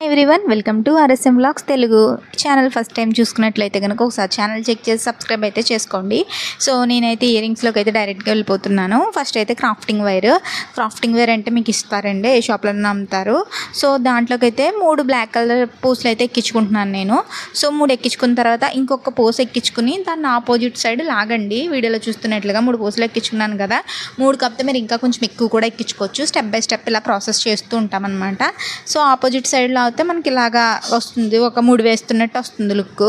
Everyone welcome to RSM vlogs Telugu channel. First time చూసుకున్నట్లయితే కనుక ఒకసారి ఛానల్ చెక్ చేసి సబ్స్క్రైబ్ అయితే చేసుకోండి. సో నేనైతే ఇయర్ రింగ్స్లోకి అయితే డైరెక్ట్గా వెళ్ళిపోతున్నాను. ఫస్ట్ అయితే క్రాఫ్టింగ్ వైర్ అంటే మీకు ఇస్తారండి, ఏ షాప్లో అమ్ముతారు. సో దాంట్లోకి అయితే 3 బ్లాక్ కలర్ పూసలు అయితే ఎక్కించుకుంటున్నాను నేను. సో 3 ఎక్కించుకున్న తర్వాత ఇంకొక పూస ఎక్కించుకుని దాన్ని ఆపోజిట్ సైడ్ లాగండి. వీడియోలో చూస్తున్నట్లుగా 3 పూసలు ఎక్కించుకున్నాను కదా. 3 కాకపోతే మీరు ఇంకా కొంచెం ఎక్కువ కూడా ఎక్కించుకోవచ్చు. స్టెప్ బై స్టెప్ ఇలా ప్రాసెస్ చేస్తూ ఉంటామన్నమాట. సో ఆపోజిట్ సైడ్లో అయితే మనకి ఇలాగా వస్తుంది, ఒక 3 వేస్తున్నట్టు వస్తుంది లుక్.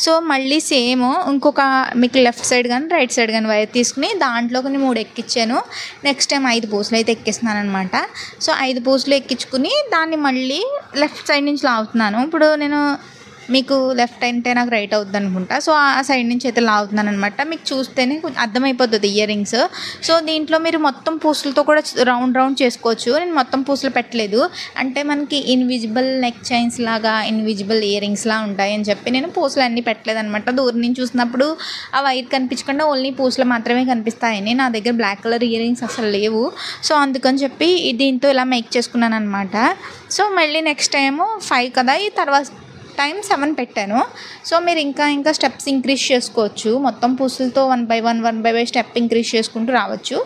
సో మళ్ళీ సేమ్ ఇంకొక మీకు లెఫ్ట్ సైడ్ కానీ రైట్ సైడ్ కానీ వైర్ తీసుకుని దాంట్లోకి 3 ఎక్కించాను. నెక్స్ట్ టైం 5 పూసలు అయితే ఎక్కిస్తున్నాను అనమాట. సో 5 పూసలు ఎక్కించుకుని దాన్ని మళ్ళీ లెఫ్ట్ సైడ్ నుంచి లాగుతున్నాను. ఇప్పుడు నేను మీకు లెఫ్ట్ అంటే నాకు రైట్ అవుతుంది అనుకుంటా. సో ఆ సైడ్ నుంచి అయితే లాగుతున్నాను అనమాట. మీకు చూస్తేనే కొంచెం అర్థమైపోతుంది ఇయర్ రింగ్స్. సో దీంట్లో మీరు మొత్తం పూసలతో కూడా రౌండ్ చేసుకోవచ్చు. నేను మొత్తం పూసలు పెట్టలేదు, అంటే మనకి ఇన్విజిబుల్ నెక్ చైన్స్ లాగా ఇన్విజిబుల్ ఇయర్ రింగ్స్ లా ఉంటాయి అని చెప్పి నేను పూసలు అన్నీ పెట్టలేదు అనమాట. దూరం నుంచి చూసినప్పుడు ఆ వైర్ కనిపించకుండా ఓన్లీ పూసలు మాత్రమే కనిపిస్తాయని, నా దగ్గర బ్లాక్ కలర్ ఇయర్ రింగ్స్ అసలు లేవు. సో అందుకని చెప్పి దీంతో ఇలా మేక్ చేసుకున్నాను అనమాట. సో మళ్ళీ నెక్స్ట్ టైము 5 కదా, ఈ తర్వాత టైం 7 పెట్టాను. సో మీరు ఇంకా స్టెప్స్ ఇంక్రీజ్ చేసుకోవచ్చు. మొత్తం పూసలతో 1 బై 1 స్టెప్ ఇంక్రీజ్ చేసుకుంటూ రావచ్చు.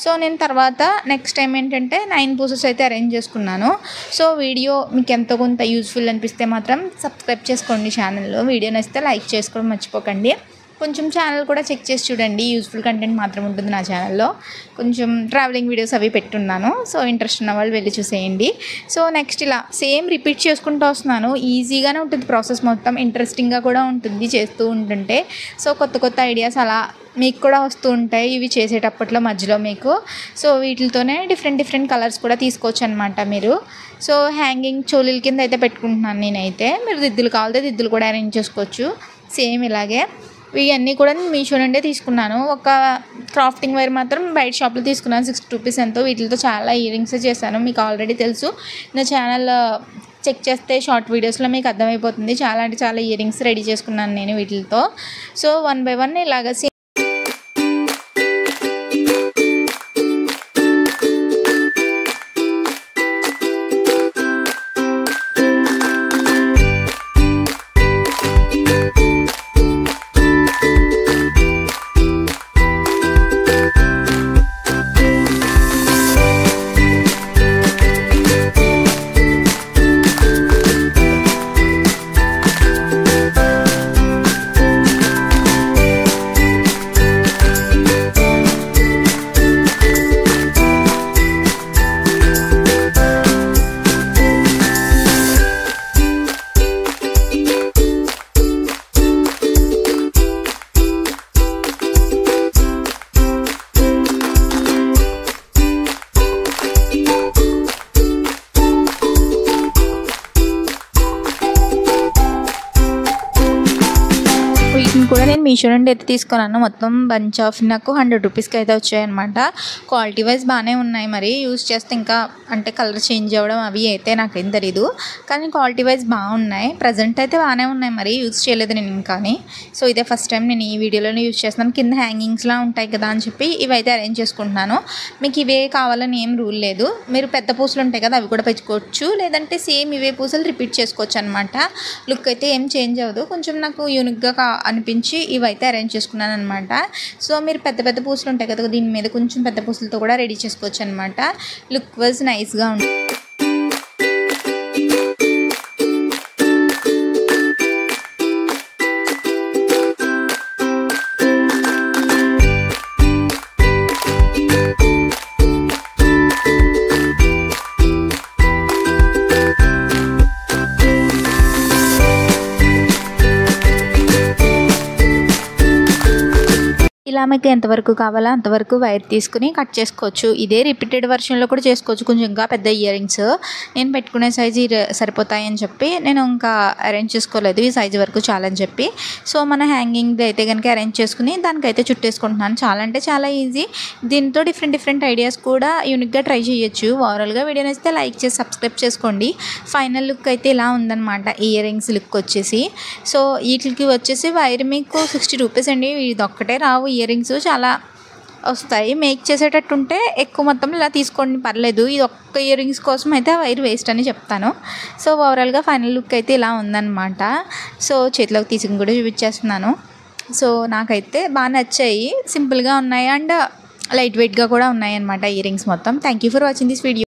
సో నేను తర్వాత నెక్స్ట్ టైం ఏంటంటే 9 పూసెస్ అయితే అరేంజ్ చేసుకున్నాను. సో వీడియో మీకు ఎంతో కొంత యూజ్ఫుల్ అనిపిస్తే మాత్రం సబ్స్క్రైబ్ చేసుకోండి ఛానల్లో. వీడియో నచ్చితే లైక్ చేసుకోవడం మర్చిపోకండి. కొంచెం ఛానల్ కూడా చెక్ చేసి చూడండి, యూజ్ఫుల్ కంటెంట్ మాత్రం ఉంటుంది నా ఛానల్లో. కొంచెం ట్రావెలింగ్ వీడియోస్ అవి పెట్టున్నాను. సో ఇంట్రెస్ట్ ఉన్న వాళ్ళు వెళ్ళి చూసేయండి. సో నెక్స్ట్ ఇలా సేమ్ రిపీట్ చేసుకుంటూ వస్తున్నాను. ఈజీగానే ఉంటుంది ప్రాసెస్, మొత్తం ఇంట్రెస్టింగ్గా కూడా ఉంటుంది చేస్తూ ఉంటుంటే. సో కొత్త ఐడియాస్ అలా మీకు కూడా వస్తూ ఉంటాయి ఇవి చేసేటప్పట్లో మధ్యలో మీకు. సో వీటితోనే డిఫరెంట్ కలర్స్ కూడా తీసుకోవచ్చు అనమాట మీరు. సో హ్యాంగింగ్ చోలీల కింద అయితే పెట్టుకుంటున్నాను నేనైతే. మీరు దిద్దులు కావాలంటే దిద్దులు కూడా అరేంజ్ చేసుకోవచ్చు సేమ్ ఇలాగే. ఇవన్నీ కూడా నేను మీషో నుండే తీసుకున్నాను. ఒక క్రాఫ్టింగ్ వైర్ మాత్రం బయట షాప్లో తీసుకున్నాను, 60 రూపీస్ ఎంతో. వీటితో చాలా ఇయర్ రింగ్స్ చేశాను, మీకు ఆల్రెడీ తెలుసు. నా ఛానల్ చెక్ చేస్తే షార్ట్ వీడియోస్లో మీకు అర్థమైపోతుంది. చాలా అంటే చాలా ఇయర్ రింగ్స్ రెడీ చేసుకున్నాను నేను వీటితో. సో 1 బై 1 ఇలాగ కూడా నేను మీషో నుండి అయితే తీసుకున్నాను. మొత్తం బంచ్ ఆఫ్ నాకు 100 రూపీస్కి అయితే వచ్చాయన్నమాట. క్వాలిటీ వైజ్ బాగానే ఉన్నాయి. మరి యూజ్ చేస్తే ఇంకా అంటే కలర్ చేంజ్ అవ్వడం అవి అయితే నాకేం తెలీదు, కానీ క్వాలిటీ వైజ్ బాగున్నాయి. ప్రజెంట్ అయితే బాగానే ఉన్నాయి, మరి యూజ్ చేయలేదు నేను ఇంకాని. సో ఇదే ఫస్ట్ టైం నేను ఈ వీడియోలోనే యూజ్ చేస్తున్నాను. కింద హ్యాంగింగ్స్లా ఉంటాయి కదా అని చెప్పి ఇవైతే అరేంజ్ చేసుకుంటున్నాను. మీకు ఇవే కావాలని ఏం రూల్ లేదు. మీరు పెద్ద పూసలు ఉంటాయి కదా అవి కూడా పెంచుకోవచ్చు, లేదంటే సేమ్ ఇవే పూసలు రిపీట్ చేసుకోవచ్చు అనమాట. లుక్ అయితే ఏం చేంజ్ అవ్వదు. కొంచెం నాకు యూనిక్గా అనిపించి ఇవైతే అరేంజ్ చేసుకున్నాను అనమాట. సో మీరు పెద్ద పూసలు ఉంటాయి కదా, దీని మీద కొంచెం పెద్ద పూసలతో కూడా రెడీ చేసుకోవచ్చు అనమాట. లుక్ వైజ్ నైస్గా ఉంటుంది. ఇలా మీకు ఎంతవరకు కావాలో అంతవరకు వైర్ తీసుకుని కట్ చేసుకోవచ్చు. ఇదే రిపీటెడ్ వర్షన్లో కూడా చేసుకోవచ్చు. కొంచెం ఇంకా పెద్ద ఇయర్ రింగ్స్ నేను పెట్టుకునే సైజు సరిపోతాయని చెప్పి నేను ఇంకా అరేంజ్ చేసుకోలేదు, ఈ సైజు వరకు చాలని చెప్పి. సో మన హ్యాంగింగ్ అయితే కనుక అరేంజ్ చేసుకుని దానికైతే చుట్టేసుకుంటున్నాను. చాలా అంటే చాలా ఈజీ. దీంతో డిఫరెంట్ ఐడియాస్ కూడా యూనిక్గా ట్రై చేయొచ్చు. ఓవరాల్గా వీడియో నచ్చితే లైక్ చేసి సబ్స్క్రైబ్ చేసుకోండి. ఫైనల్ లుక్ అయితే ఇలా ఉందన్నమాట ఇయర్ రింగ్స్ లుక్ వచ్చేసి. సో వీటికి వచ్చేసి వైర్ మీకు 60 రూపీస్ అండి. ఇది ఒక్కటే రావు ఇయర్ రింగ్స్, చాలా వస్తాయి. మేక్ చేసేటట్టు ఉంటే ఎక్కువ మొత్తం ఇలా తీసుకోండి, పర్లేదు. ఇది ఒక్క ఇయర్ రింగ్స్ కోసం అయితే ఆ వైర్ వేస్ట్ అని చెప్తాను. సో ఓవరాల్గా ఫైనల్ లుక్ అయితే ఇలా ఉందన్నమాట. సో చేతిలోకి తీసుకుని కూడా చూపించేస్తున్నాను. సో నాకైతే బాగా నచ్చాయి, సింపుల్గా ఉన్నాయి అండ్ లైట్ వెయిట్గా కూడా ఉన్నాయి అన్నమాట ఇయర్ రింగ్స్ మొత్తం. Thank you for watching this video.